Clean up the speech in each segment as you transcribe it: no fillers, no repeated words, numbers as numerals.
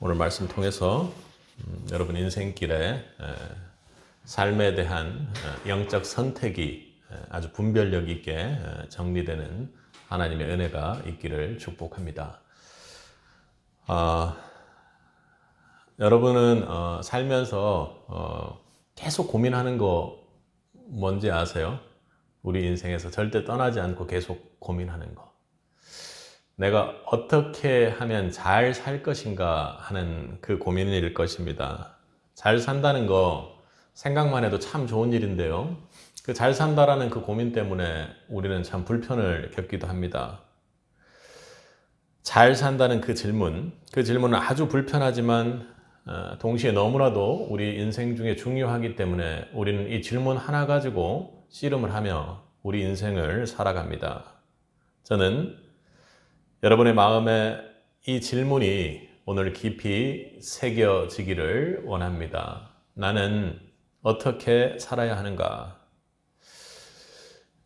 오늘 말씀 통해서 여러분 인생길에 삶에 대한 영적 선택이 아주 분별력 있게 정리되는 하나님의 은혜가 있기를 축복합니다. 여러분은 살면서 계속 고민하는 거 뭔지 아세요? 우리 인생에서 절대 떠나지 않고 계속 고민하는 거. 내가 어떻게 하면 잘 살 것인가 하는 그 고민일 것입니다. 잘 산다는 거 생각만 해도 참 좋은 일인데요. 그 잘 산다라는 그 고민 때문에 우리는 참 불편을 겪기도 합니다. 잘 산다는 그 질문은 아주 불편하지만 동시에 너무나도 우리 인생 중에 중요하기 때문에 우리는 이 질문 하나 가지고 씨름을 하며 우리 인생을 살아갑니다. 저는 여러분의 마음에 이 질문이 오늘 깊이 새겨지기를 원합니다. 나는 어떻게 살아야 하는가?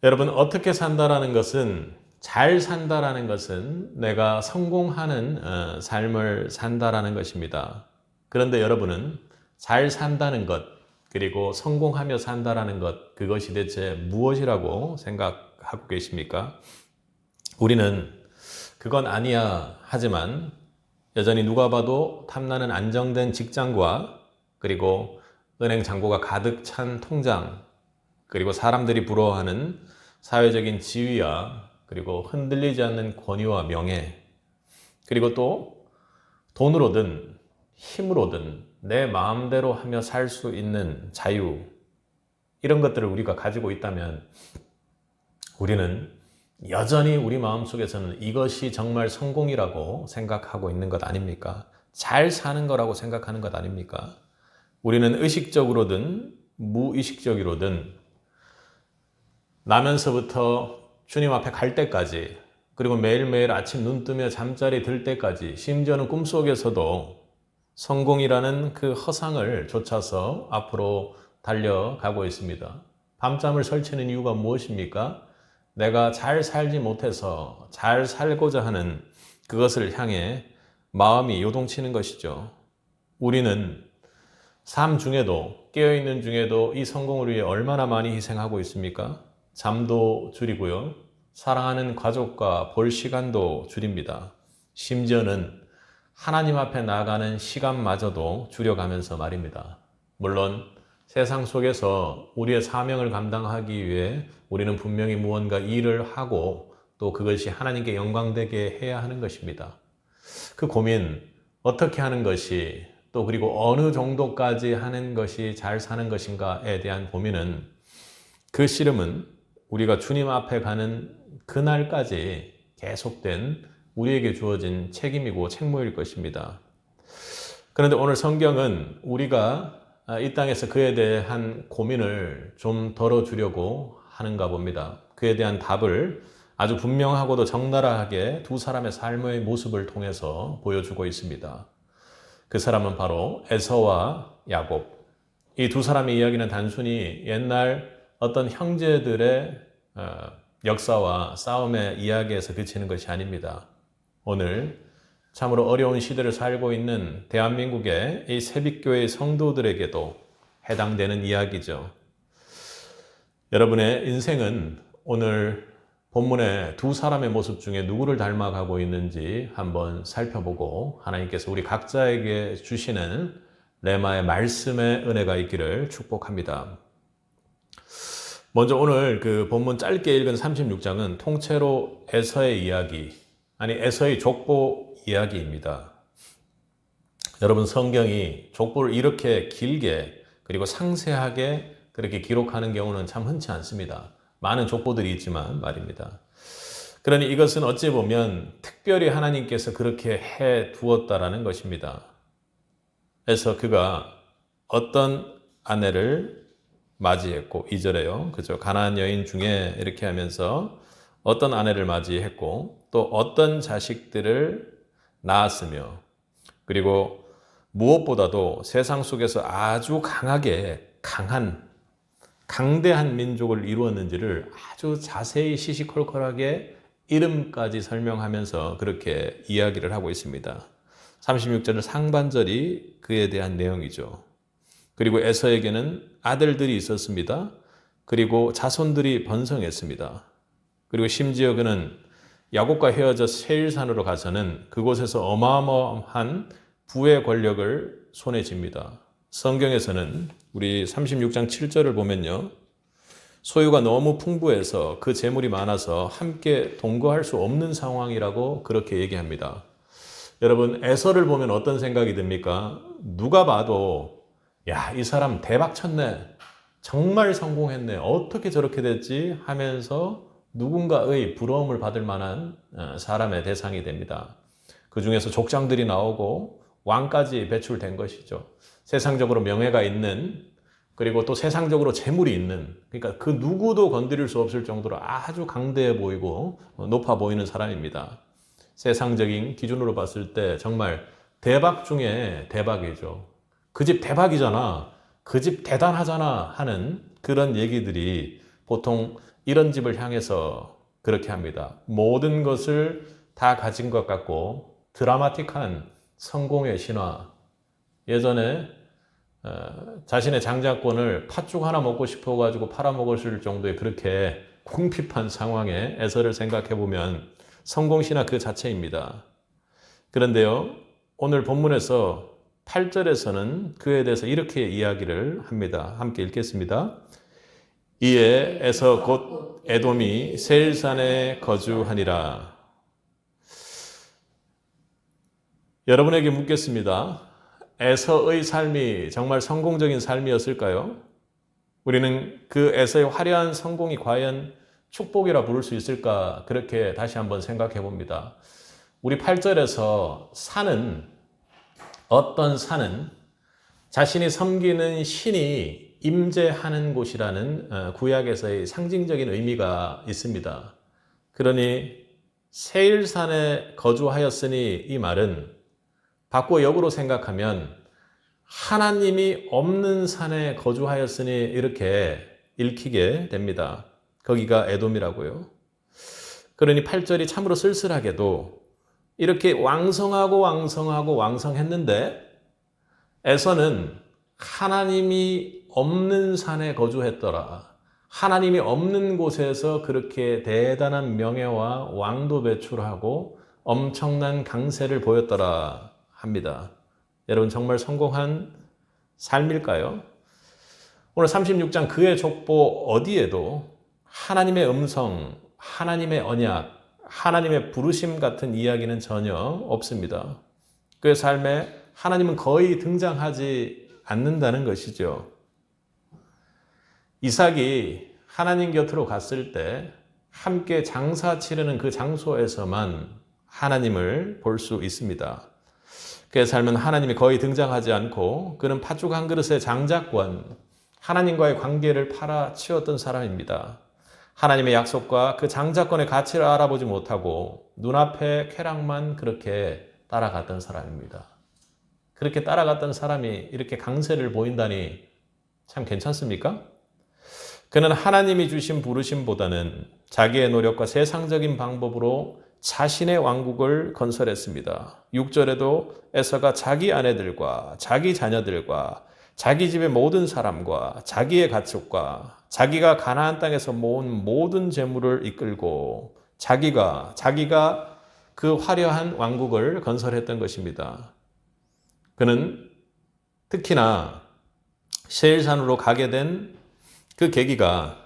여러분, 어떻게 산다라는 것은, 잘 산다라는 것은 내가 성공하는 삶을 산다라는 것입니다. 그런데 여러분은 잘 산다는 것, 그리고 성공하며 산다라는 것, 그것이 대체 무엇이라고 생각하고 계십니까? 우리는 그건 아니야 하지만 여전히 누가 봐도 탐나는 안정된 직장과 그리고 은행 잔고가 가득 찬 통장, 그리고 사람들이 부러워하는 사회적인 지위와 그리고 흔들리지 않는 권위와 명예, 그리고 또 돈으로든 힘으로든 내 마음대로 하며 살 수 있는 자유, 이런 것들을 우리가 가지고 있다면 우리는 여전히 우리 마음속에서는 이것이 정말 성공이라고 생각하고 있는 것 아닙니까? 잘 사는 거라고 생각하는 것 아닙니까? 우리는 의식적으로든 무의식적으로든 나면서부터 주님 앞에 갈 때까지, 그리고 매일매일 아침 눈 뜨며 잠자리 들 때까지, 심지어는 꿈속에서도 성공이라는 그 허상을 좇아서 앞으로 달려가고 있습니다. 밤잠을 설치는 이유가 무엇입니까? 내가 잘 살지 못해서 잘 살고자 하는 그것을 향해 마음이 요동치는 것이죠. 우리는 삶 중에도, 깨어있는 중에도 이 성공을 위해 얼마나 많이 희생하고 있습니까? 잠도 줄이고요. 사랑하는 가족과 볼 시간도 줄입니다. 심지어는 하나님 앞에 나아가는 시간마저도 줄여가면서 말입니다. 물론 세상 속에서 우리의 사명을 감당하기 위해 우리는 분명히 무언가 일을 하고 또 그것이 하나님께 영광되게 해야 하는 것입니다. 그 고민, 어떻게 하는 것이, 또 그리고 어느 정도까지 하는 것이 잘 사는 것인가에 대한 고민은, 그 씨름은 우리가 주님 앞에 가는 그날까지 계속된 우리에게 주어진 책임이고 책무일 것입니다. 그런데 오늘 성경은 우리가 이 땅에서 그에 대한 고민을 좀 덜어주려고 하는가 봅니다. 그에 대한 답을 아주 분명하고도 적나라하게 두 사람의 삶의 모습을 통해서 보여주고 있습니다. 그 사람은 바로 에서와 야곱. 이 두 사람의 이야기는 단순히 옛날 어떤 형제들의 역사와 싸움의 이야기에서 그치는 것이 아닙니다. 오늘 참으로 어려운 시대를 살고 있는 대한민국의 이 새빛교회 성도들에게도 해당되는 이야기죠. 여러분의 인생은 오늘 본문의 두 사람의 모습 중에 누구를 닮아가고 있는지 한번 살펴보고 하나님께서 우리 각자에게 주시는 레마의 말씀의 은혜가 있기를 축복합니다. 먼저 오늘 그 본문 짧게 읽은 36장은 통째로 에서의 이야기, 에서의 족보 이야기입니다. 여러분, 성경이 족보를 이렇게 길게 그리고 상세하게 그렇게 기록하는 경우는 참 흔치 않습니다. 많은 족보들이 있지만 말입니다. 그러니 이것은 어찌 보면 특별히 하나님께서 그렇게 해 두었다라는 것입니다. 그래서 그가 어떤 아내를 맞이했고, 2절에요. 그죠? 가나안 여인 중에 이렇게 하면서 어떤 아내를 맞이했고, 또 어떤 자식들을 낳았으며, 그리고 무엇보다도 세상 속에서 아주 강대한 민족을 이루었는지를 아주 자세히 시시콜콜하게 이름까지 설명하면서 그렇게 이야기를 하고 있습니다. 36절 상반절이 그에 대한 내용이죠. 그리고 에서에게는 아들들이 있었습니다. 그리고 자손들이 번성했습니다. 그리고 심지어 그는 야곱과 헤어져 세일산으로 가서는 그곳에서 어마어마한 부의 권력을 손에 쥡니다. 성경에서는 우리 36장 7절을 보면요. 소유가 너무 풍부해서 그 재물이 많아서 함께 동거할 수 없는 상황이라고 그렇게 얘기합니다. 여러분, 에서를 보면 어떤 생각이 듭니까? 누가 봐도 야, 이 사람 대박 쳤네. 정말 성공했네. 어떻게 저렇게 됐지? 하면서 누군가의 부러움을 받을 만한 사람의 대상이 됩니다. 그 중에서 족장들이 나오고 왕까지 배출된 것이죠. 세상적으로 명예가 있는, 그리고 또 세상적으로 재물이 있는, 그러니까 그 누구도 건드릴 수 없을 정도로 아주 강대해 보이고 높아 보이는 사람입니다. 세상적인 기준으로 봤을 때 정말 대박 중에 대박이죠. 그 집 대박이잖아. 그 집 대단하잖아 하는 그런 얘기들이 보통 이런 집을 향해서 그렇게 합니다. 모든 것을 다 가진 것 같고 드라마틱한 성공의 신화. 예전에 자신의 장자권을 팥죽 하나 먹고 싶어가지고 팔아먹었을 정도의 그렇게 궁핍한 상황에 에서를 생각해보면 성공신화 그 자체입니다. 그런데요, 오늘 본문에서 8절에서는 그에 대해서 이렇게 이야기를 합니다. 함께 읽겠습니다. 이에 에서 곧 에돔이 세일산에 거주하니라. 여러분에게 묻겠습니다. 에서의 삶이 정말 성공적인 삶이었을까요? 우리는 그 에서의 화려한 성공이 과연 축복이라 부를 수 있을까? 그렇게 다시 한번 생각해 봅니다. 우리 8절에서 어떤 산은 자신이 섬기는 신이 임재하는 곳이라는 구약에서의 상징적인 의미가 있습니다. 그러니 세일산에 거주하였으니 이 말은 바꿔 역으로 생각하면 하나님이 없는 산에 거주하였으니 이렇게 읽히게 됩니다. 거기가 에돔이라고요. 그러니 8절이 참으로 쓸쓸하게도 이렇게 왕성했는데 에서는 하나님이 없는 산에 거주했더라. 하나님이 없는 곳에서 그렇게 대단한 명예와 왕도 배출하고 엄청난 강세를 보였더라 합니다. 여러분, 정말 성공한 삶일까요? 오늘 36장 그의 족보 어디에도 하나님의 음성, 하나님의 언약, 하나님의 부르심 같은 이야기는 전혀 없습니다. 그의 삶에 하나님은 거의 등장하지 않는다는 것이죠. 이삭이 하나님 곁으로 갔을 때 함께 장사 치르는 그 장소에서만 하나님을 볼 수 있습니다. 그의 삶은 하나님이 거의 등장하지 않고 그는 팥죽 한 그릇의 장자권, 하나님과의 관계를 팔아치웠던 사람입니다. 하나님의 약속과 그 장자권의 가치를 알아보지 못하고 눈앞의 쾌락만 그렇게 따라갔던 사람입니다. 그렇게 따라갔던 사람이 이렇게 강세를 보인다니 참 괜찮습니까? 그는 하나님이 주신 부르심보다는 자기의 노력과 세상적인 방법으로 자신의 왕국을 건설했습니다. 6절에도 에서가 자기 아내들과 자기 자녀들과 자기 집의 모든 사람과 자기의 가축과 자기가 가나안 땅에서 모은 모든 재물을 이끌고 자기가 그 화려한 왕국을 건설했던 것입니다. 그는 특히나 세일산으로 가게 된 그 계기가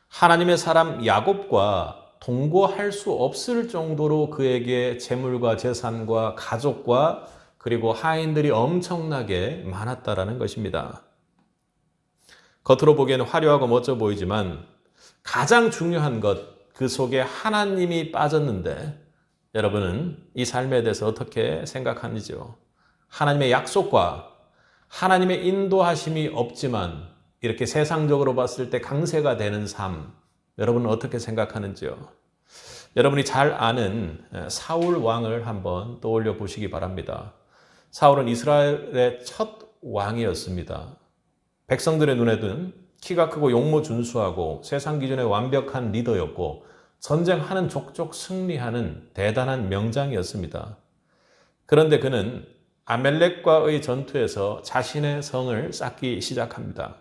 하나님의 사람 야곱과 동거할 수 없을 정도로 그에게 재물과 재산과 가족과 그리고 하인들이 엄청나게 많았다라는 것입니다. 겉으로 보기에는 화려하고 멋져 보이지만 가장 중요한 것, 그 속에 하나님이 빠졌는데 여러분은 이 삶에 대해서 어떻게 생각하는지요? 하나님의 약속과 하나님의 인도하심이 없지만 이렇게 세상적으로 봤을 때 강세가 되는 삶, 여러분은 어떻게 생각하는지요? 여러분이 잘 아는 사울 왕을 한번 떠올려 보시기 바랍니다. 사울은 이스라엘의 첫 왕이었습니다. 백성들의 눈에는 키가 크고 용모 준수하고 세상 기준에 완벽한 리더였고 전쟁하는 족족 승리하는 대단한 명장이었습니다. 그런데 그는 아멜렉과의 전투에서 자신의 성을 쌓기 시작합니다.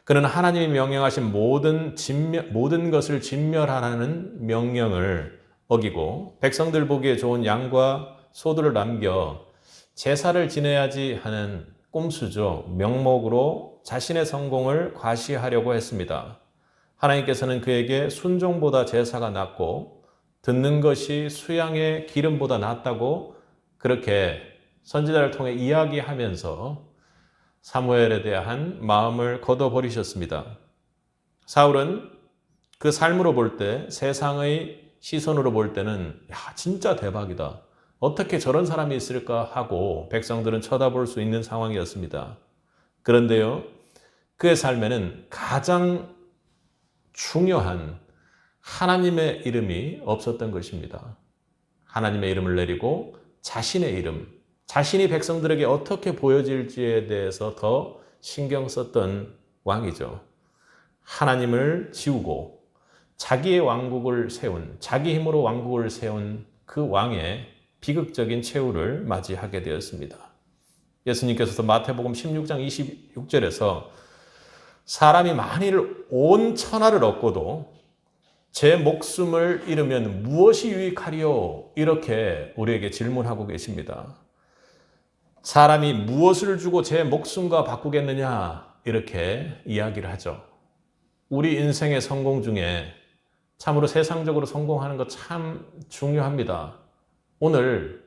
그는 하나님이 명령하신 모든 것을 진멸하라는 명령을 어기고 백성들 보기에 좋은 양과 소들을 남겨 제사를 지내야지 하는 꼼수죠. 명목으로 자신의 성공을 과시하려고 했습니다. 하나님께서는 그에게 순종보다 제사가 낫고 듣는 것이 수양의 기름보다 낫다고 그렇게 선지자를 통해 이야기하면서 사무엘에 대한 마음을 걷어버리셨습니다. 사울은 그 삶으로 볼 때, 세상의 시선으로 볼 때는 진짜 대박이다. 어떻게 저런 사람이 있을까 하고 백성들은 쳐다볼 수 있는 상황이었습니다. 그런데요, 그의 삶에는 가장 중요한 하나님의 이름이 없었던 것입니다. 하나님의 이름을 내리고 자신의 이름, 자신이 백성들에게 어떻게 보여질지에 대해서 더 신경 썼던 왕이죠. 하나님을 지우고 자기의 왕국을 세운, 자기 힘으로 왕국을 세운 그 왕의 비극적인 최후를 맞이하게 되었습니다. 예수님께서도 마태복음 16장 26절에서 사람이 만일 온 천하를 얻고도 제 목숨을 잃으면 무엇이 유익하리요? 이렇게 우리에게 질문하고 계십니다. 사람이 무엇을 주고 제 목숨과 바꾸겠느냐? 이렇게 이야기를 하죠. 우리 인생의 성공 중에 참으로 세상적으로 성공하는 것 참 중요합니다. 오늘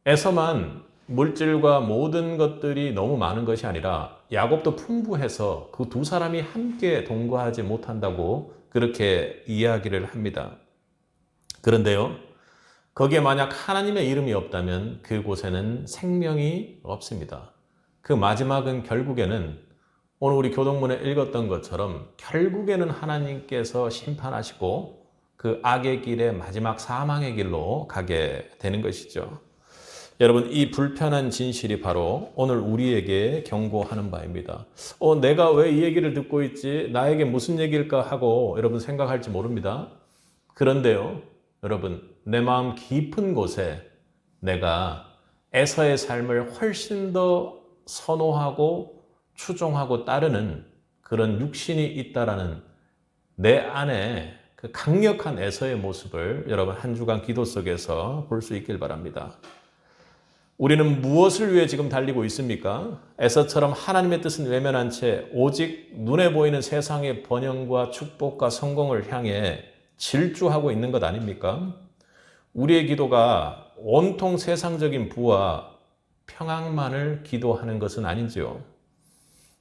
에서만 물질과 모든 것들이 너무 많은 것이 아니라 야곱도 풍부해서 그 두 사람이 함께 동거하지 못한다고 그렇게 이야기를 합니다. 그런데요, 거기에 만약 하나님의 이름이 없다면 그곳에는 생명이 없습니다. 그 마지막은 결국에는 오늘 우리 교동문에 읽었던 것처럼 결국에는 하나님께서 심판하시고 그 악의 길에 마지막 사망의 길로 가게 되는 것이죠. 여러분, 이 불편한 진실이 바로 오늘 우리에게 경고하는 바입니다. 내가 왜 이 얘기를 듣고 있지? 나에게 무슨 얘기일까 하고 여러분 생각할지 모릅니다. 그런데요, 여러분, 내 마음 깊은 곳에 내가 에서의 삶을 훨씬 더 선호하고 추종하고 따르는 그런 육신이 있다라는 내 안에 그 강력한 에서의 모습을 여러분 한 주간 기도 속에서 볼 수 있길 바랍니다. 우리는 무엇을 위해 지금 달리고 있습니까? 에서처럼 하나님의 뜻은 외면한 채 오직 눈에 보이는 세상의 번영과 축복과 성공을 향해 질주하고 있는 것 아닙니까? 우리의 기도가 온통 세상적인 부와 평안만을 기도하는 것은 아닌지요.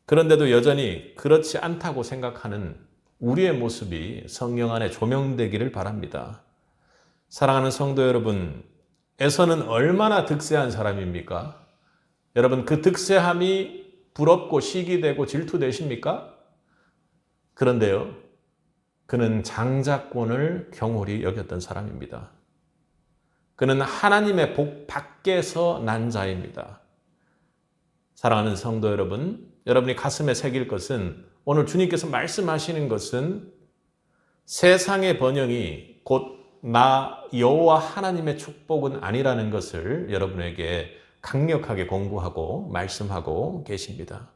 그런데도 여전히 그렇지 않다고 생각하는 우리의 모습이 성령 안에 조명되기를 바랍니다. 사랑하는 성도 여러분, 에서는 얼마나 득세한 사람입니까? 여러분, 그 득세함이 부럽고 시기되고 질투되십니까? 그런데요, 그는 장자권을 경홀히 여겼던 사람입니다. 그는 하나님의 복 밖에서 난 자입니다. 사랑하는 성도 여러분, 여러분이 가슴에 새길 것은 오늘 주님께서 말씀하시는 것은 세상의 번영이 곧 나 여호와 하나님의 축복은 아니라는 것을 여러분에게 강력하게 공부하고 말씀하고 계십니다.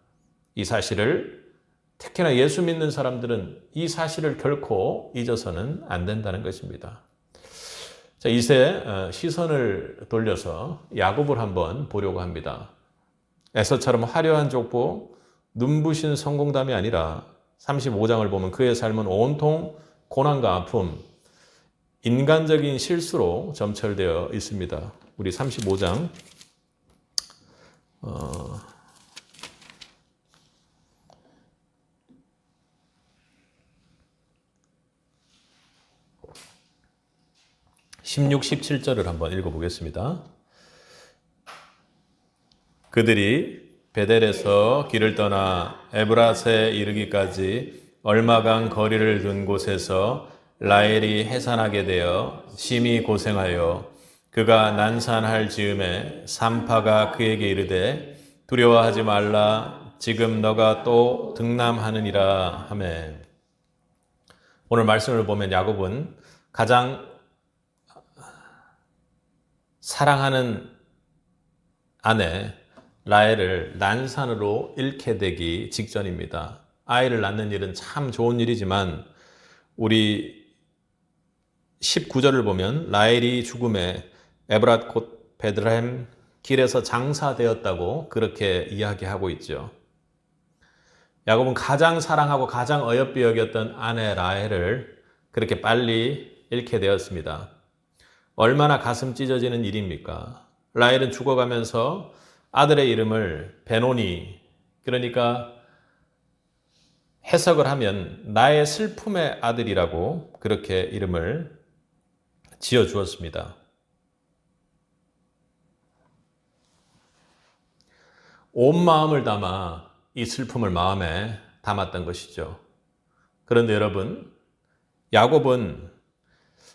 이 사실을 특히나 예수 믿는 사람들은 이 사실을 결코 잊어서는 안 된다는 것입니다. 자, 이제 시선을 돌려서 야곱을 한번 보려고 합니다. 에서처럼 화려한 족보, 눈부신 성공담이 아니라 35장을 보면 그의 삶은 온통 고난과 아픔, 인간적인 실수로 점철되어 있습니다. 우리 35장 16, 17절을 한번 읽어보겠습니다. 그들이 베델에서 길을 떠나 에브라스에 이르기까지 얼마간 거리를 둔 곳에서 라헬이 해산하게 되어 심히 고생하여 그가 난산할 즈음에 산파가 그에게 이르되 두려워하지 말라 지금 너가 또 등남하느니라 하매. 오늘 말씀을 보면 야곱은 가장 사랑하는 아내 라헬을 난산으로 잃게 되기 직전입니다. 아이를 낳는 일은 참 좋은 일이지만 우리 19절을 보면 라헬이 죽음에 에브랏 곧 베들레헴 길에서 장사되었다고 그렇게 이야기하고 있죠. 야곱은 가장 사랑하고 가장 어여삐 여겼던 아내 라헬을 그렇게 빨리 잃게 되었습니다. 얼마나 가슴 찢어지는 일입니까? 라헬은 죽어가면서 아들의 이름을 베노니, 그러니까 해석을 하면 나의 슬픔의 아들이라고 그렇게 이름을 지어 주었습니다. 온 마음을 담아 이 슬픔을 마음에 담았던 것이죠. 그런데 여러분, 야곱은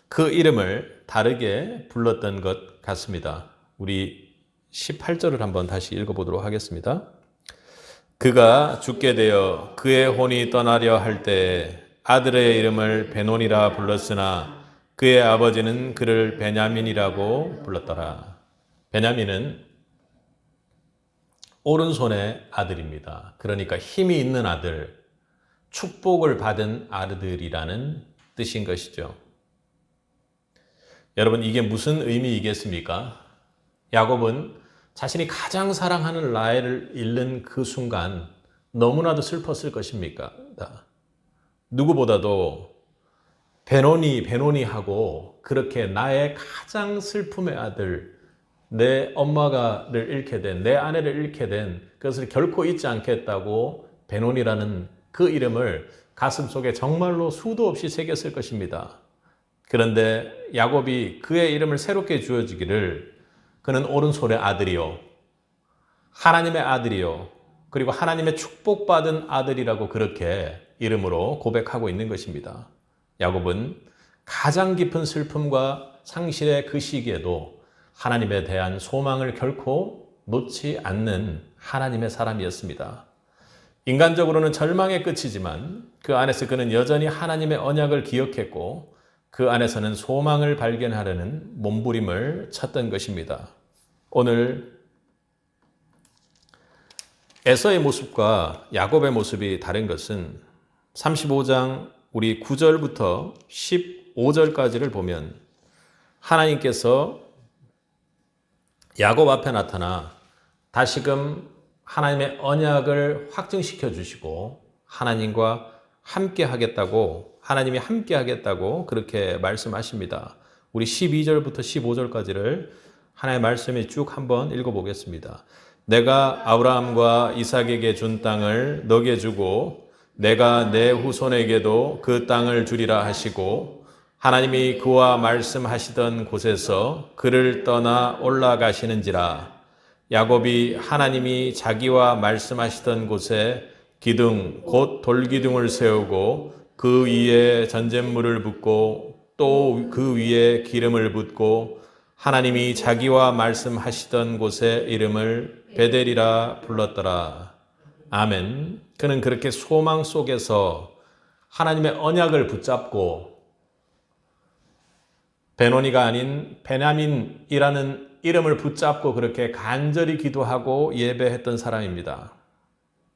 그 이름을 다르게 불렀던 것 같습니다. 우리 18절을 한번 다시 읽어보도록 하겠습니다. 그가 죽게 되어 그의 혼이 떠나려 할 때 아들의 이름을 베논이라 불렀으나 그의 아버지는 그를 베냐민이라고 불렀더라. 베냐민은 오른손의 아들입니다. 그러니까 힘이 있는 아들, 축복을 받은 아들이라는 뜻인 것이죠. 여러분, 이게 무슨 의미이겠습니까? 야곱은 자신이 가장 사랑하는 라헬을 잃는 그 순간 너무나도 슬펐을 것입니까? 누구보다도 베노니 하고 그렇게 나의 가장 슬픔의 아들, 내 엄마를 잃게 된, 내 아내를 잃게 된 그것을 결코 잊지 않겠다고 베논이라는 그 이름을 가슴속에 정말로 수도 없이 새겼을 것입니다. 그런데 야곱이 그의 이름을 새롭게 주어지기를 그는 오른손의 아들이요, 하나님의 아들이요, 그리고 하나님의 축복받은 아들이라고 그렇게 이름으로 고백하고 있는 것입니다. 야곱은 가장 깊은 슬픔과 상실의 그 시기에도 하나님에 대한 소망을 결코 놓지 않는 하나님의 사람이었습니다. 인간적으로는 절망의 끝이지만 그 안에서 그는 여전히 하나님의 언약을 기억했고 그 안에서는 소망을 발견하려는 몸부림을 쳤던 것입니다. 오늘 에서의 모습과 야곱의 모습이 다른 것은 35장 우리 9절부터 15절까지를 보면 하나님께서 야곱 앞에 나타나 다시금 하나님의 언약을 확증시켜 주시고 하나님과 함께 하겠다고, 하나님이 함께 하겠다고 그렇게 말씀하십니다. 우리 12절부터 15절까지를 하나님의 말씀에 쭉 한번 읽어보겠습니다. 내가 아브라함과 이삭에게 준 땅을 너게 주고 내가 내 후손에게도 그 땅을 주리라 하시고 하나님이 그와 말씀하시던 곳에서 그를 떠나 올라가시는지라. 야곱이 하나님이 자기와 말씀하시던 곳에 기둥 곧 돌기둥을 세우고 그 위에 전잿물을 붓고 또 그 위에 기름을 붓고 하나님이 자기와 말씀하시던 곳의 이름을 베델이라 불렀더라. 아멘. 그는 그렇게 소망 속에서 하나님의 언약을 붙잡고 베노니가 아닌 베냐민이라는 이름을 붙잡고 그렇게 간절히 기도하고 예배했던 사람입니다.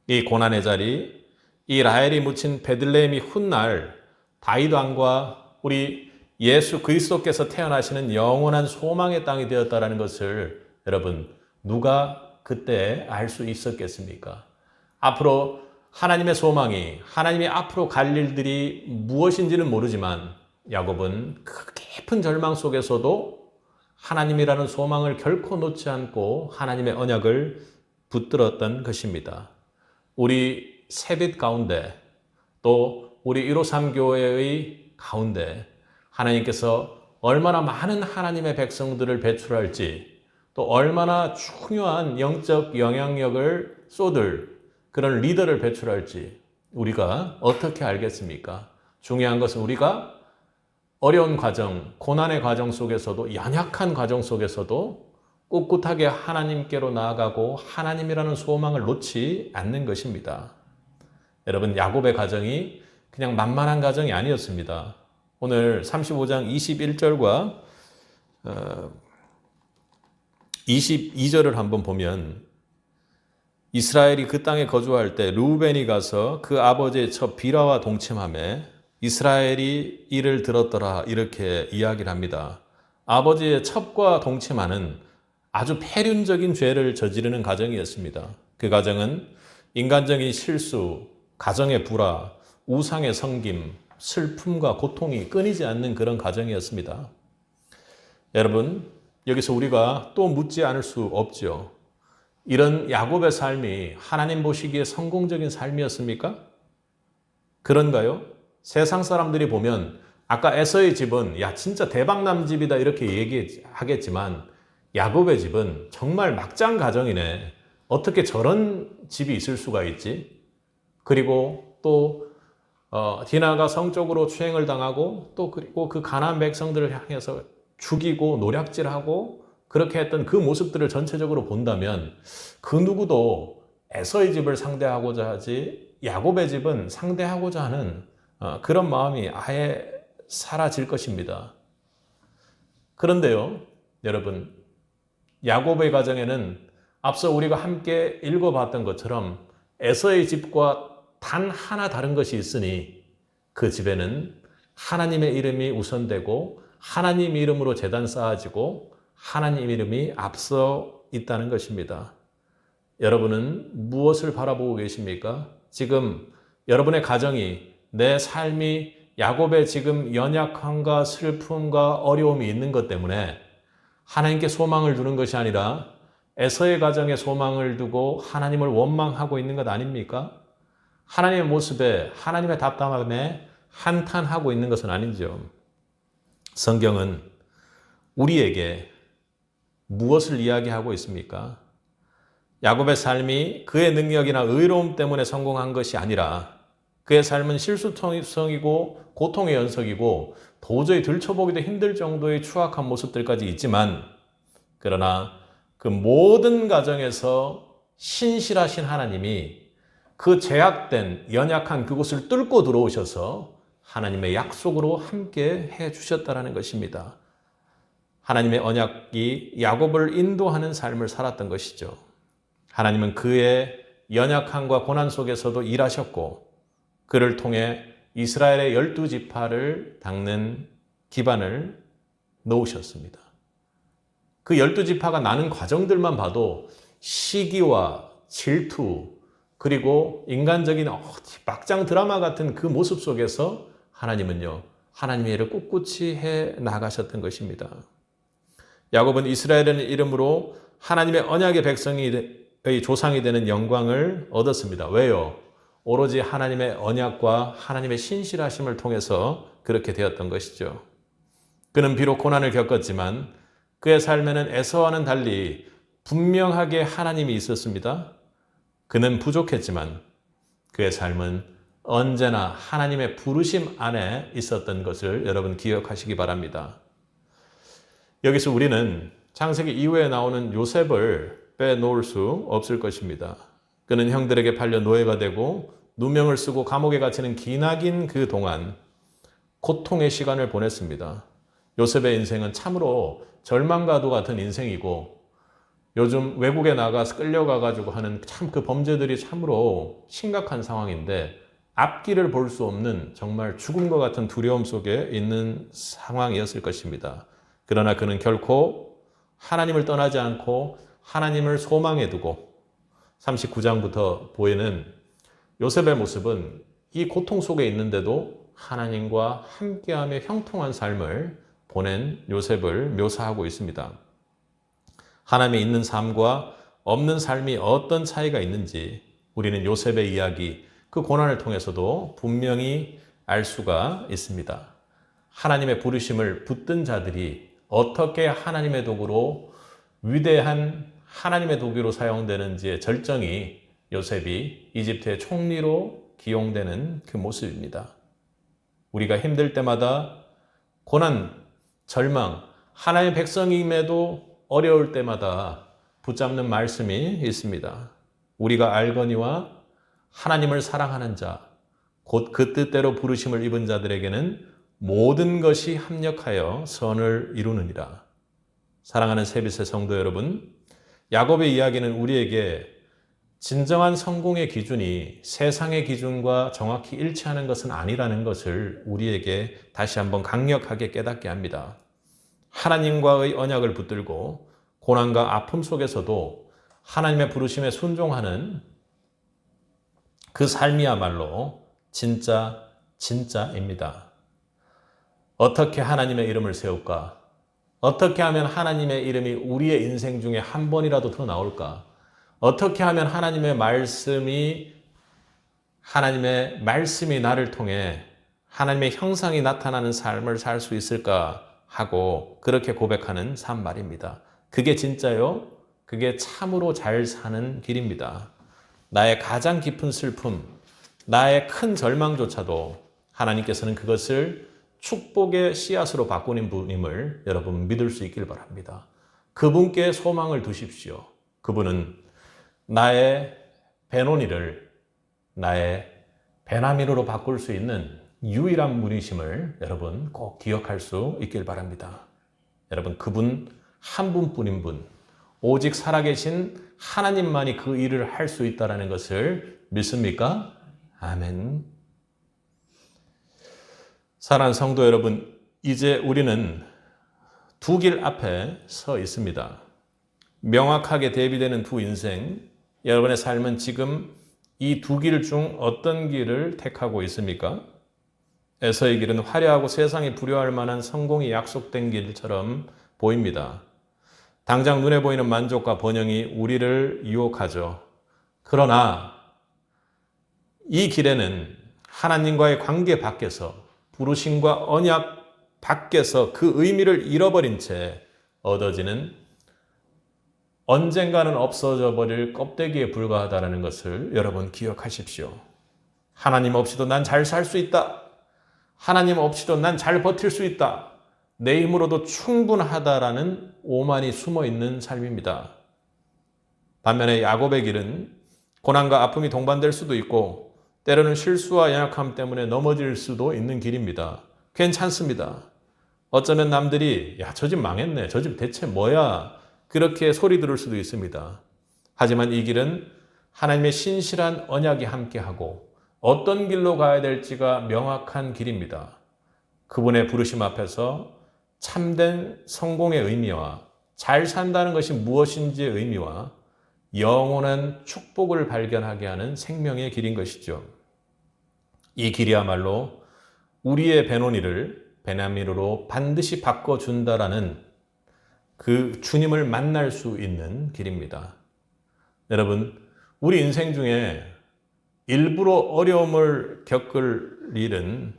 이 고난의 자리, 이 라헬이 묻힌 베들레헴이 훗날 다윗 왕과 우리 예수 그리스도께서 태어나시는 영원한 소망의 땅이 되었다는 것을 여러분 누가 그때 알 수 있었겠습니까? 앞으로 하나님의 소망이, 하나님이 앞으로 갈 일들이 무엇인지는 모르지만 야곱은 그 깊은 절망 속에서도 하나님이라는 소망을 결코 놓지 않고 하나님의 언약을 붙들었던 것입니다. 우리 세빛 가운데 또 우리 153 교회의 가운데 하나님께서 얼마나 많은 하나님의 백성들을 배출할지 또 얼마나 중요한 영적 영향력을 쏟을 그런 리더를 배출할지 우리가 어떻게 알겠습니까? 중요한 것은 우리가 어려운 과정, 고난의 과정 속에서도 연약한 과정 속에서도 꿋꿋하게 하나님께로 나아가고 하나님이라는 소망을 놓지 않는 것입니다. 여러분 야곱의 가정이 그냥 만만한 가정이 아니었습니다. 오늘 35장 21절과 22절을 한번 보면 이스라엘이 그 땅에 거주할 때 르우벤이 가서 그 아버지의 첩 비라와 동침하며 이스라엘이 이를 들었더라 이렇게 이야기를 합니다. 아버지의 첩과 동침하는 아주 폐륜적인 죄를 저지르는 가정이었습니다. 그 가정은 인간적인 실수, 가정의 불화, 우상의 섬김, 슬픔과 고통이 끊이지 않는 그런 가정이었습니다. 여러분, 여기서 우리가 또 묻지 않을 수 없죠. 이런 야곱의 삶이 하나님 보시기에 성공적인 삶이었습니까? 그런가요? 세상 사람들이 보면 아까 에서의 집은 야 진짜 대박남 집이다 이렇게 얘기하겠지만 야곱의 집은 정말 막장 가정이네. 어떻게 저런 집이 있을 수가 있지? 그리고 또 디나가 성적으로 추행을 당하고 또 그리고 그 가나안 백성들을 향해서 죽이고 노략질하고 그렇게 했던 그 모습들을 전체적으로 본다면 그 누구도 에서의 집을 상대하고자 하지 야곱의 집은 상대하고자 하는 그런 마음이 아예 사라질 것입니다. 그런데요, 여러분, 야곱의 가정에는 앞서 우리가 함께 읽어봤던 것처럼 에서의 집과 단 하나 다른 것이 있으니 그 집에는 하나님의 이름이 우선되고 하나님 이름으로 제단 쌓아지고 하나님 이름이 앞서 있다는 것입니다. 여러분은 무엇을 바라보고 계십니까? 지금 여러분의 가정이 내 삶이 야곱의 지금 연약함과 슬픔과 어려움이 있는 것 때문에 하나님께 소망을 두는 것이 아니라 에서의 가정에 소망을 두고 하나님을 원망하고 있는 것 아닙니까? 하나님의 모습에 하나님의 답답함에 한탄하고 있는 것은 아니죠. 성경은 우리에게 무엇을 이야기하고 있습니까? 야곱의 삶이 그의 능력이나 의로움 때문에 성공한 것이 아니라 그의 삶은 실수성이고 고통의 연속이고 도저히 들춰보기도 힘들 정도의 추악한 모습들까지 있지만 그러나 그 모든 가정에서 신실하신 하나님이 그 제약된 연약한 그곳을 뚫고 들어오셔서 하나님의 약속으로 함께 해 주셨다는 것입니다. 하나님의 언약이 야곱을 인도하는 삶을 살았던 것이죠. 하나님은 그의 연약함과 고난 속에서도 일하셨고 그를 통해 이스라엘의 12지파를 닦는 기반을 놓으셨습니다. 그 12지파가 나는 과정들만 봐도 시기와 질투 그리고 인간적인 막장 드라마 같은 그 모습 속에서 하나님은요, 하나님의 일을 꿋꿋이 해 나가셨던 것입니다. 야곱은 이스라엘이라는 이름으로 하나님의 언약의 백성의 조상이 되는 영광을 얻었습니다. 왜요? 오로지 하나님의 언약과 하나님의 신실하심을 통해서 그렇게 되었던 것이죠. 그는 비록 고난을 겪었지만 그의 삶에는 에서와는 달리 분명하게 하나님이 있었습니다. 그는 부족했지만 그의 삶은 언제나 하나님의 부르심 안에 있었던 것을 여러분 기억하시기 바랍니다. 여기서 우리는 창세기 이후에 나오는 요셉을 빼놓을 수 없을 것입니다. 그는 형들에게 팔려 노예가 되고 누명을 쓰고 감옥에 갇히는 기나긴 그 동안 고통의 시간을 보냈습니다. 요셉의 인생은 참으로 절망과도 같은 인생이고 요즘 외국에 나가서 끌려가가지고 하는 참 그 범죄들이 참으로 심각한 상황인데 앞길을 볼 수 없는 정말 죽음과 같은 두려움 속에 있는 상황이었을 것입니다. 그러나 그는 결코 하나님을 떠나지 않고 하나님을 소망에 두고 39장부터 보이는 요셉의 모습은 이 고통 속에 있는데도 하나님과 함께하며 형통한 삶을 보낸 요셉을 묘사하고 있습니다. 하나님이 있는 삶과 없는 삶이 어떤 차이가 있는지 우리는 요셉의 이야기, 그 고난을 통해서도 분명히 알 수가 있습니다. 하나님의 부르심을 붙든 자들이 어떻게 하나님의 도구로 위대한 하나님의 도구로 사용되는지의 절정이 요셉이 이집트의 총리로 기용되는 그 모습입니다. 우리가 힘들 때마다 고난, 절망, 하나님의 백성임에도 어려울 때마다 붙잡는 말씀이 있습니다. 우리가 알거니와 하나님을 사랑하는 자, 곧 그 뜻대로 부르심을 입은 자들에게는 모든 것이 합력하여 선을 이루느니라. 사랑하는 세빛의 성도 여러분, 야곱의 이야기는 우리에게 진정한 성공의 기준이 세상의 기준과 정확히 일치하는 것은 아니라는 것을 우리에게 다시 한번 강력하게 깨닫게 합니다. 하나님과의 언약을 붙들고 고난과 아픔 속에서도 하나님의 부르심에 순종하는 그 삶이야말로 진짜입니다. 어떻게 하나님의 이름을 세울까? 어떻게 하면 하나님의 이름이 우리의 인생 중에 한 번이라도 더 나올까? 어떻게 하면 하나님의 말씀이 나를 통해 하나님의 형상이 나타나는 삶을 살 수 있을까 하고 그렇게 고백하는 삶 말입니다. 그게 진짜요? 그게 참으로 잘 사는 길입니다. 나의 가장 깊은 슬픔, 나의 큰 절망조차도 하나님께서는 그것을 축복의 씨앗으로 바꾸는 분임을 여러분 믿을 수 있길 바랍니다. 그분께 소망을 두십시오. 그분은 나의 베노니를 나의 베냐민으로 바꿀 수 있는 유일한 분이심을 여러분 꼭 기억할 수 있길 바랍니다. 여러분 그분 한 분뿐인 분, 오직 살아계신 하나님만이 그 일을 할 수 있다는 것을 믿습니까? 아멘. 사랑하는 성도 여러분, 이제 우리는 두 길 앞에 서 있습니다. 명확하게 대비되는 두 인생, 여러분의 삶은 지금 이 두 길 중 어떤 길을 택하고 있습니까? 에서의 길은 화려하고 세상이 부려할 만한 성공이 약속된 길처럼 보입니다. 당장 눈에 보이는 만족과 번영이 우리를 유혹하죠. 그러나 이 길에는 하나님과의 관계 밖에서 부르심과 언약 밖에서 그 의미를 잃어버린 채 얻어지는 언젠가는 없어져 버릴 껍데기에 불과하다는 것을 여러분 기억하십시오. 하나님 없이도 난 잘 살 수 있다. 하나님 없이도 난 잘 버틸 수 있다. 내 힘으로도 충분하다라는 오만이 숨어 있는 삶입니다. 반면에 야곱의 길은 고난과 아픔이 동반될 수도 있고 때로는 실수와 연약함 때문에 넘어질 수도 있는 길입니다. 괜찮습니다. 어쩌면 남들이 야, 저 집 망했네. 저 집 대체 뭐야? 그렇게 소리 들을 수도 있습니다. 하지만 이 길은 하나님의 신실한 언약이 함께하고 어떤 길로 가야 될지가 명확한 길입니다. 그분의 부르심 앞에서 참된 성공의 의미와 잘 산다는 것이 무엇인지의 의미와 영원한 축복을 발견하게 하는 생명의 길인 것이죠. 이 길이야말로 우리의 베노니를 베냐민으로 반드시 바꿔준다라는 그 주님을 만날 수 있는 길입니다. 여러분, 우리 인생 중에 일부러 어려움을 겪을 일은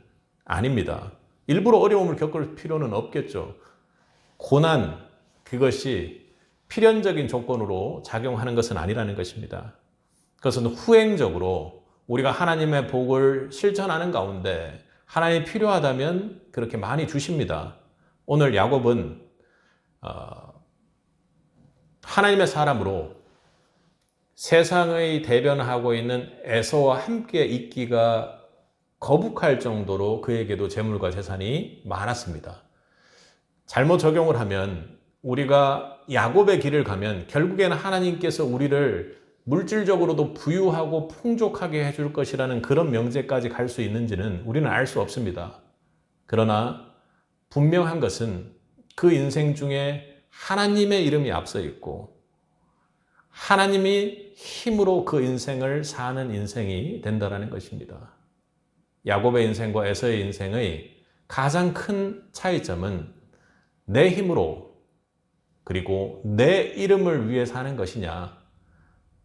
아닙니다. 일부러 어려움을 겪을 필요는 없겠죠. 고난, 그것이 필연적인 조건으로 작용하는 것은 아니라는 것입니다. 그것은 후행적으로 우리가 하나님의 복을 실천하는 가운데 하나님이 필요하다면 그렇게 많이 주십니다. 오늘 야곱은 하나님의 사람으로 세상의 대변하고 있는 에서와 함께 있기가 거북할 정도로 그에게도 재물과 재산이 많았습니다. 잘못 적용을 하면 우리가 야곱의 길을 가면 결국에는 하나님께서 우리를 물질적으로도 부유하고 풍족하게 해줄 것이라는 그런 명제까지 갈 수 있는지는 우리는 알 수 없습니다. 그러나 분명한 것은 그 인생 중에 하나님의 이름이 앞서 있고 하나님이 힘으로 그 인생을 사는 인생이 된다는 것입니다. 야곱의 인생과 에서의 인생의 가장 큰 차이점은 내 힘으로 그리고 내 이름을 위해 사는 것이냐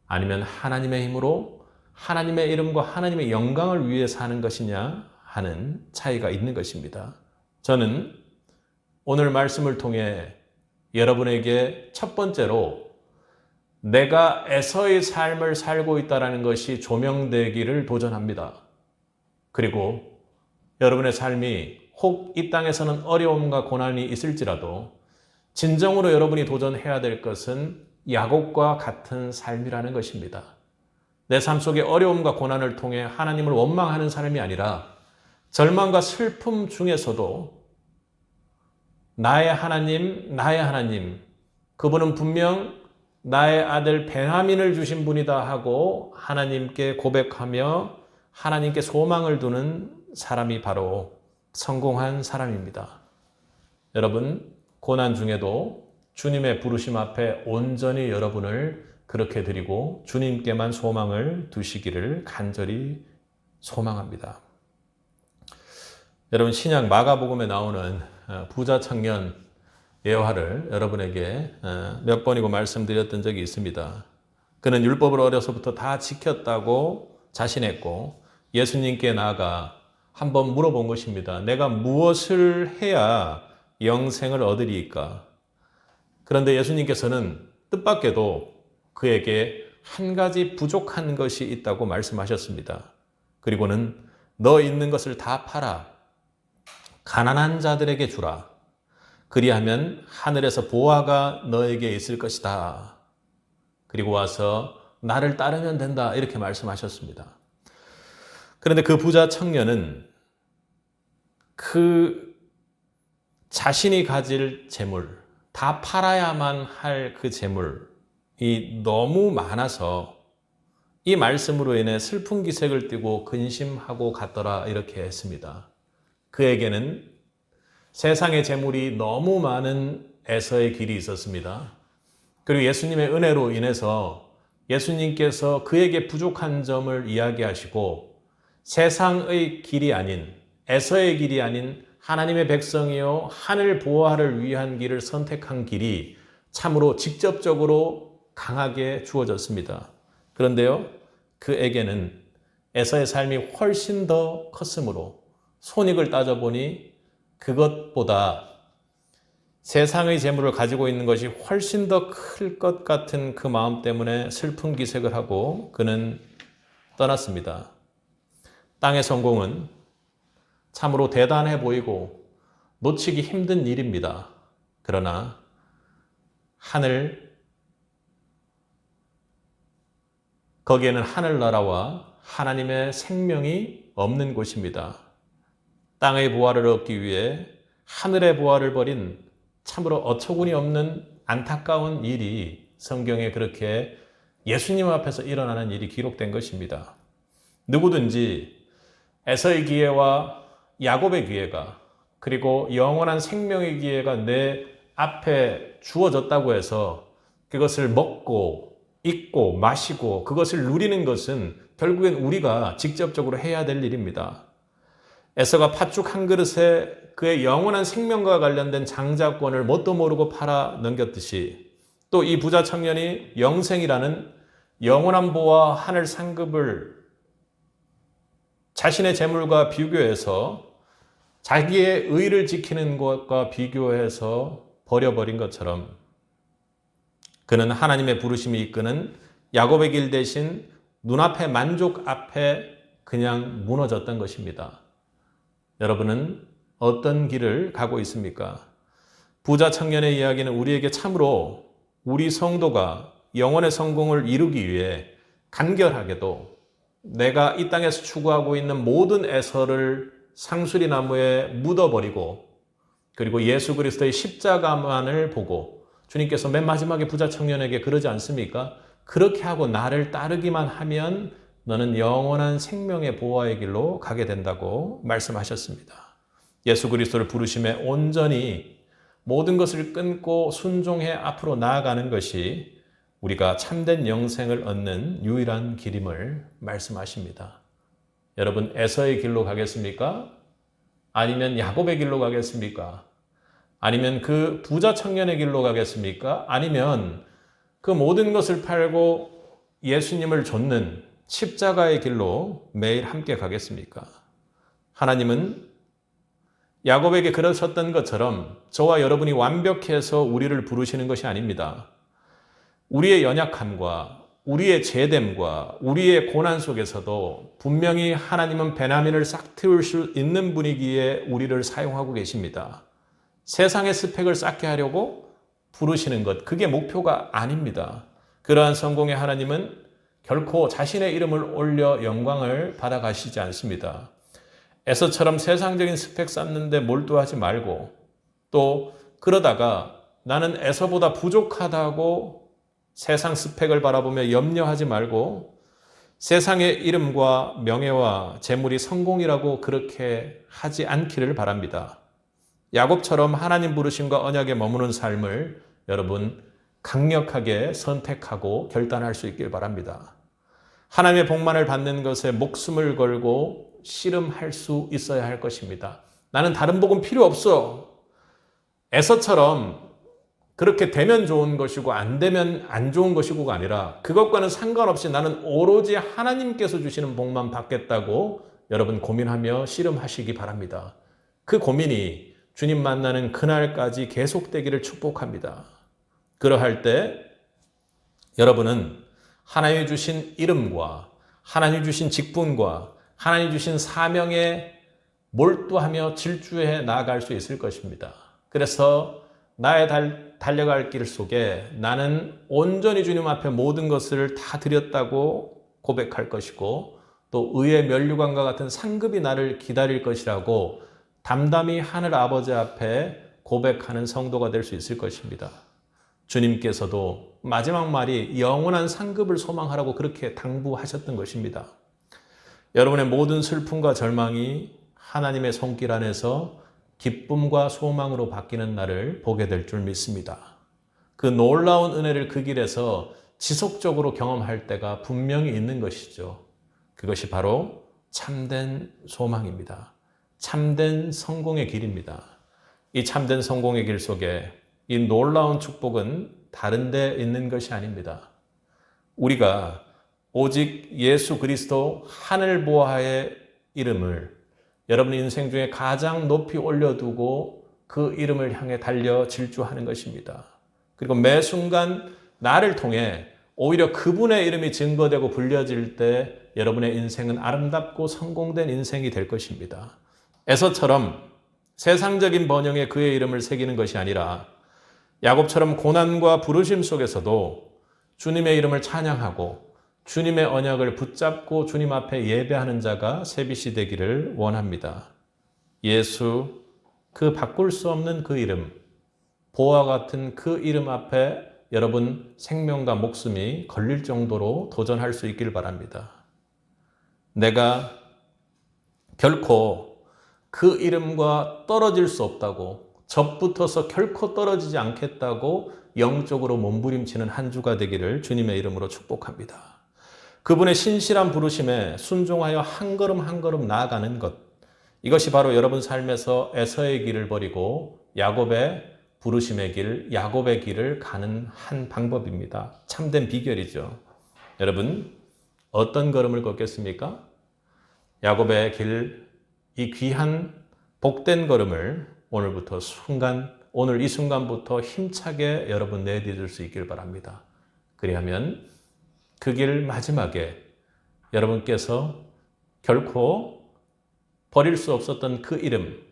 아니면 하나님의 힘으로 하나님의 이름과 하나님의 영광을 위해 사는 것이냐 하는 차이가 있는 것입니다. 저는 오늘 말씀을 통해 여러분에게 첫 번째로 내가 에서의 삶을 살고 있다는 것이 조명되기를 도전합니다. 그리고 여러분의 삶이 혹 이 땅에서는 어려움과 고난이 있을지라도 진정으로 여러분이 도전해야 될 것은 야곱과 같은 삶이라는 것입니다. 내 삶 속의 어려움과 고난을 통해 하나님을 원망하는 삶이 아니라 절망과 슬픔 중에서도 나의 하나님, 그분은 분명 나의 아들 베냐민을 주신 분이다 하고 하나님께 고백하며 하나님께 소망을 두는 사람이 바로 성공한 사람입니다. 여러분, 고난 중에도 주님의 부르심 앞에 온전히 여러분을 그렇게 드리고 주님께만 소망을 두시기를 간절히 소망합니다. 여러분, 신약 마가복음에 나오는 부자 청년 예화를 여러분에게 몇 번이고 말씀드렸던 적이 있습니다. 그는 율법을 어려서부터 다 지켰다고 자신했고 예수님께 나아가 한번 물어본 것입니다. 내가 무엇을 해야 영생을 얻으리이까? 그런데 예수님께서는 뜻밖에도 그에게 한 가지 부족한 것이 있다고 말씀하셨습니다. 그리고는 너 있는 것을 다 팔아 가난한 자들에게 주라. 그리하면 하늘에서 보화가 너에게 있을 것이다. 그리고 와서 나를 따르면 된다. 이렇게 말씀하셨습니다. 그런데 그 부자 청년은 그 자신이 가질 재물, 다 팔아야만 할 그 재물이 너무 많아서 이 말씀으로 인해 슬픈 기색을 띠고 근심하고 갔더라 이렇게 했습니다. 그에게는 세상의 재물이 너무 많은 에서의 길이 있었습니다. 그리고 예수님의 은혜로 인해서 예수님께서 그에게 부족한 점을 이야기하시고 세상의 길이 아닌 에서의 길이 아닌 하나님의 백성이요 하늘 보화를 위한 길을 선택한 길이 참으로 직접적으로 강하게 주어졌습니다. 그런데요, 그에게는 에서의 삶이 훨씬 더 컸으므로 손익을 따져보니 그것보다 세상의 재물을 가지고 있는 것이 훨씬 더 클 것 같은 그 마음 때문에 슬픈 기색을 하고 그는 떠났습니다. 땅의 성공은 참으로 대단해 보이고 놓치기 힘든 일입니다. 그러나 거기에는 하늘나라와 하나님의 생명이 없는 곳입니다. 땅의 보화를 얻기 위해 하늘의 보화를 버린 참으로 어처구니 없는 안타까운 일이 성경에 그렇게 예수님 앞에서 일어나는 일이 기록된 것입니다. 누구든지 에서의 기회와 야곱의 기회가 그리고 영원한 생명의 기회가 내 앞에 주어졌다고 해서 그것을 먹고 입고 마시고 그것을 누리는 것은 결국엔 우리가 직접적으로 해야 될 일입니다. 에서가 팥죽 한 그릇에 그의 영원한 생명과 관련된 장자권을 뭣도 모르고 팔아 넘겼듯이 또 이 부자 청년이 영생이라는 영원한 보화 하늘 상급을 자신의 재물과 비교해서 자기의 의를 지키는 것과 비교해서 버려버린 것처럼 그는 하나님의 부르심이 이끄는 야곱의 길 대신 눈앞의 만족 앞에 그냥 무너졌던 것입니다. 여러분은 어떤 길을 가고 있습니까? 부자 청년의 이야기는 우리에게 참으로 우리 성도가 영혼의 성공을 이루기 위해 간결하게도 내가 이 땅에서 추구하고 있는 모든 애서를 상수리 나무에 묻어버리고 그리고 예수 그리스도의 십자가만을 보고 주님께서 맨 마지막에 부자 청년에게 그러지 않습니까? 그렇게 하고 나를 따르기만 하면 너는 영원한 생명의 보화의 길로 가게 된다고 말씀하셨습니다. 예수 그리스도를 부르심에 온전히 모든 것을 끊고 순종해 앞으로 나아가는 것이 우리가 참된 영생을 얻는 유일한 길임을 말씀하십니다. 여러분, 에서의 길로 가겠습니까? 아니면 야곱의 길로 가겠습니까? 아니면 그 부자 청년의 길로 가겠습니까? 아니면 그 모든 것을 팔고 예수님을 좇는 십자가의 길로 매일 함께 가겠습니까? 하나님은 야곱에게 그러셨던 것처럼 저와 여러분이 완벽해서 우리를 부르시는 것이 아닙니다. 우리의 연약함과 우리의 죄됨과 우리의 고난 속에서도 분명히 하나님은 베냐민을 싹 틔울 수 있는 분위기에 우리를 사용하고 계십니다. 세상의 스펙을 쌓게 하려고 부르시는 것, 그게 목표가 아닙니다. 그러한 성공의 하나님은 결코 자신의 이름을 올려 영광을 받아가시지 않습니다. 에서처럼 세상적인 스펙 쌓는데 몰두하지 말고 또 그러다가 나는 에서보다 부족하다고 세상 스펙을 바라보며 염려하지 말고 세상의 이름과 명예와 재물이 성공이라고 그렇게 하지 않기를 바랍니다. 야곱처럼 하나님 부르심과 언약에 머무는 삶을 여러분 강력하게 선택하고 결단할 수 있길 바랍니다. 하나님의 복만을 받는 것에 목숨을 걸고 씨름할 수 있어야 할 것입니다. 나는 다른 복은 필요 없어. 에서처럼 그렇게 되면 좋은 것이고 안 되면 안 좋은 것이고가 아니라 그것과는 상관없이 나는 오로지 하나님께서 주시는 복만 받겠다고 여러분 고민하며 씨름하시기 바랍니다. 그 고민이 주님 만나는 그날까지 계속되기를 축복합니다. 그러할 때 여러분은 하나님이 주신 이름과 하나님이 주신 직분과 하나님이 주신 사명에 몰두하며 질주해 나아갈 수 있을 것입니다. 그래서 나의 달려갈 길 속에 나는 온전히 주님 앞에 모든 것을 다 드렸다고 고백할 것이고 또 의의 면류관과 같은 상급이 나를 기다릴 것이라고 담담히 하늘 아버지 앞에 고백하는 성도가 될 수 있을 것입니다. 주님께서도 마지막 말이 영원한 상급을 소망하라고 그렇게 당부하셨던 것입니다. 여러분의 모든 슬픔과 절망이 하나님의 손길 안에서 기쁨과 소망으로 바뀌는 날을 보게 될 줄 믿습니다. 그 놀라운 은혜를 그 길에서 지속적으로 경험할 때가 분명히 있는 것이죠. 그것이 바로 참된 소망입니다. 참된 성공의 길입니다. 이 참된 성공의 길 속에 이 놀라운 축복은 다른 데 있는 것이 아닙니다. 우리가 오직 예수 그리스도 하늘 보아의 이름을 여러분 인생 중에 가장 높이 올려두고 그 이름을 향해 달려 질주하는 것입니다. 그리고 매 순간 나를 통해 오히려 그분의 이름이 증거되고 불려질 때 여러분의 인생은 아름답고 성공된 인생이 될 것입니다. 에서처럼 세상적인 번영에 그의 이름을 새기는 것이 아니라 야곱처럼 고난과 부르심 속에서도 주님의 이름을 찬양하고 주님의 언약을 붙잡고 주님 앞에 예배하는 자가 세빛이 되기를 원합니다. 예수, 그 바꿀 수 없는 그 이름, 보화 같은 그 이름 앞에 여러분 생명과 목숨이 걸릴 정도로 도전할 수 있길 바랍니다. 내가 결코 그 이름과 떨어질 수 없다고, 접붙어서 결코 떨어지지 않겠다고 영적으로 몸부림치는 한 주가 되기를 주님의 이름으로 축복합니다. 그분의 신실한 부르심에 순종하여 한 걸음 한 걸음 나아가는 것, 이것이 바로 여러분 삶에서 에서의 길을 버리고 야곱의 부르심의 길, 야곱의 길을 가는 한 방법입니다. 참된 비결이죠. 여러분, 어떤 걸음을 걷겠습니까? 야곱의 길, 이 귀한 복된 걸음을 오늘부터 오늘 이 순간부터 힘차게 여러분 내딛을 수 있길 바랍니다. 그리하면 그 길 마지막에 여러분께서 결코 버릴 수 없었던 그 이름,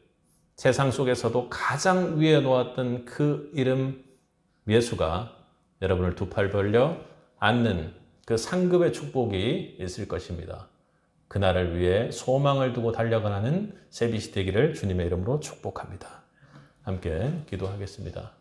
세상 속에서도 가장 위에 놓았던 그 이름 예수가 여러분을 두 팔 벌려 안는 그 상급의 축복이 있을 것입니다. 그날을 위해 소망을 두고 달려가는 세빛이 되기를 주님의 이름으로 축복합니다. 함께 기도하겠습니다.